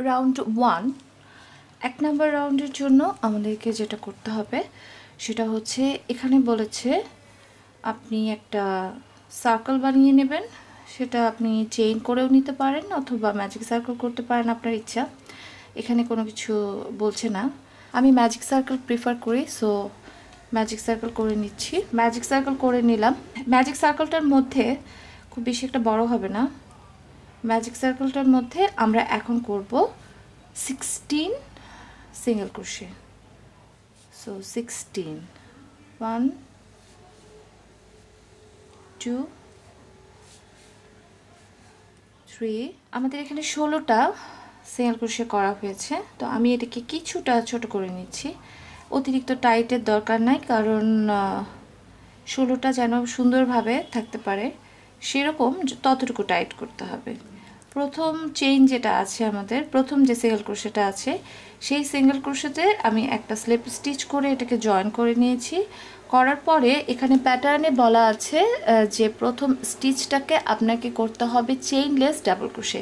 Round 1 এক number রাউন্ডের জন্য আমাদেরকে যেটা করতে হবে সেটা হচ্ছে এখানে বলেছে আপনি একটা সার্কেল বানিয়ে নেবেন, সেটা আপনি চেইন করেও নিতে পারেন অথবা ম্যাজিক সার্কেল করতে পারেন, আপনার ইচ্ছা। এখানে কোনো কিছু বলছে না, আমি ম্যাজিক সার্কেল প্রিফার করি, সো ম্যাজিক সার্কেল করে নিচ্ছি। ম্যাজিক সার্কেল করে নিলাম। ম্যাজিক সার্কেলটার মধ্যে খুব বেশি একটা বড় হবে না। ম্যাজিক সার্কেলটার মধ্যে আমরা এখন করব 16 সিঙ্গেল ক্রোশে। সো 16 1 2 3 আমাদের এখানে 16টা সিঙ্গেল ক্রোশে করা হয়েছে। তো আমি এটাকে কিছুটা ছোট করে নিচ্ছি, অতিরিক্ত টাইটের দরকার নাই, কারণ 16টা যেন সুন্দরভাবে থাকতে পারে সেরকম ততটুকু টাইট করতে হবে। প্রথম চেইন যেটা আছে আমাদের, প্রথম যে সিঙ্গেল ক্রোশেটা আছে সেই সিঙ্গেল ক্রোশেতে আমি একটা স্লিপ স্টিচ করে এটাকে জয়েন করে নিয়েছি। করার পরে এখানে প্যাটার্নে বলা আছে যে প্রথম স্টিচটাকে আপনাকে করতে হবে চেইনলেস ডাবল ক্রোশে।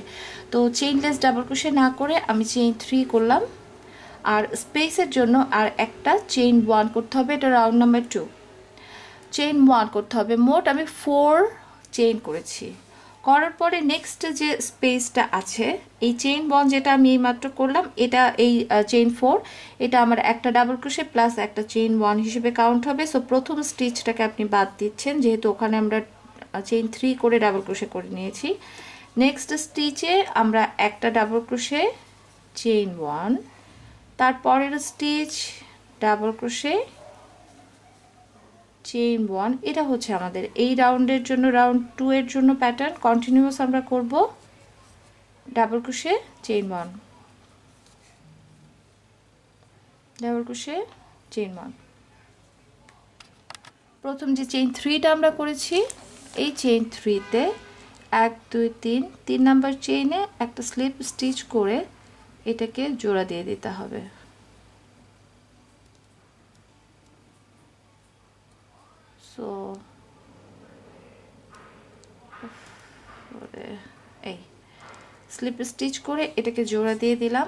তো চেইনলেস ডাবল ক্রোশে না করে আমি চেইন 3 করলাম, আর স্পেসের জন্য আর একটা চেইন 1 করতে হবে, এটা রাউন্ড নাম্বার 2। চেইন 1 করতে হবে, মোট আমি 4 চেইন করেছি। করার পরে নেক্সট যে স্পেসটা আছে, এই চেইন 1 যেটা আমি এইমাত্র করলাম, এটা এই চেইন 4, এটা আমার একটা ডাবল ক্রোশে প্লাস একটা চেইন 1 হিসেবে কাউন্ট হবে। সো প্রথম স্টিচটাকে আপনি বাদ দিচ্ছেন, যেহেতু ওখানে আমরা চেইন 3 করে ডাবল ক্রোশে করে নিয়েছি। নেক্সট স্টিচে আমরা একটা ডাবল ক্রোশে, চেইন 1, তারপরের স্টিচ ডাবল ক্রোশে, চেইন 1। এটা হচ্ছে আমাদের এই রাউন্ডের জন্য, রাউন্ড 2 এর জন্য প্যাটার্ন। কন্টিনিউয়াস আমরা করব double crochet, chain 1, double crochet, chain 1। প্রথম যে চেইন 3টা আমরা করেছি, এই চেইন 3তে 1 2 3 নাম্বার চেইনে একটা স্লিপ স্টিচ করে এটাকে জোড়া দিয়ে দিতে হবে। সো এই স্লিপ স্টিচ করে এটাকে জোড়া দিয়ে দিলাম।